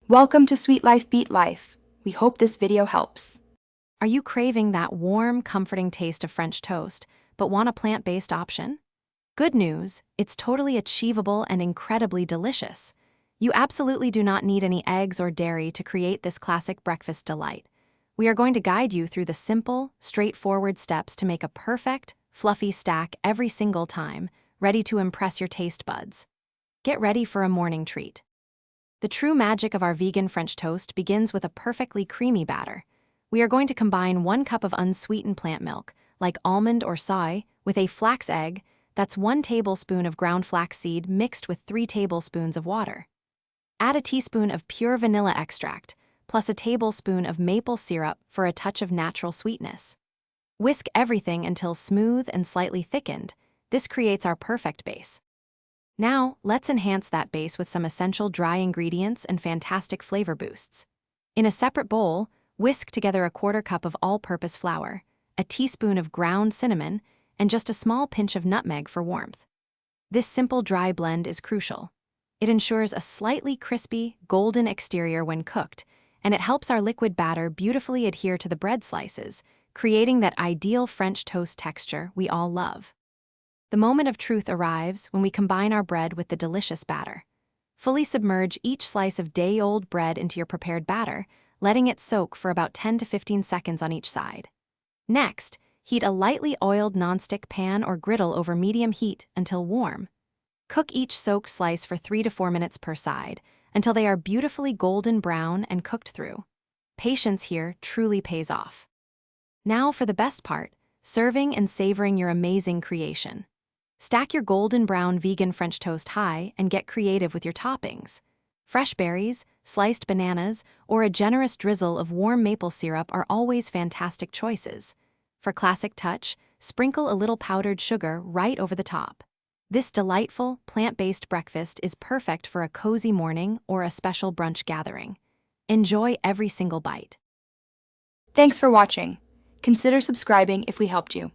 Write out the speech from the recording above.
Welcome to Sweet Life Beat Life. We hope this video helps. Are you craving that warm, comforting taste of French toast, but want a plant-based option? Good news, it's totally achievable and incredibly delicious. You absolutely do not need any eggs or dairy to create this classic breakfast delight. We are going to guide you through the simple, straightforward steps to make a perfect, fluffy stack every single time, ready to impress your taste buds. Get ready for a morning treat. The true magic of our vegan French toast begins with a perfectly creamy batter. We are going to combine 1 cup of unsweetened plant milk, like almond or soy, with a flax egg, that's 1 tablespoon of ground flaxseed mixed with 3 tablespoons of water. Add a teaspoon of pure vanilla extract, plus a tablespoon of maple syrup for a touch of natural sweetness. Whisk everything until smooth and slightly thickened. This creates our perfect base. Now, let's enhance that base with some essential dry ingredients and fantastic flavor boosts. In a separate bowl, whisk together a 1/4 cup of all-purpose flour, a teaspoon of ground cinnamon, and just a small pinch of nutmeg for warmth. This simple dry blend is crucial. It ensures a slightly crispy, golden exterior when cooked, and it helps our liquid batter beautifully adhere to the bread slices, creating that ideal French toast texture we all love. The moment of truth arrives when we combine our bread with the delicious batter. Fully submerge each slice of day-old bread into your prepared batter, letting it soak for about 10 to 15 seconds on each side. Next, heat a lightly oiled nonstick pan or griddle over medium heat until warm. Cook each soaked slice for 3 to 4 minutes per side until they are beautifully golden brown and cooked through. Patience here truly pays off. Now for the best part, serving and savoring your amazing creation. Stack your golden brown vegan French toast high and get creative with your toppings. Fresh berries, sliced bananas, or a generous drizzle of warm maple syrup are always fantastic choices. For classic touch, sprinkle a little powdered sugar right over the top. This delightful, plant-based breakfast is perfect for a cozy morning or a special brunch gathering. Enjoy every single bite. Thanks for watching. Consider subscribing if we helped you.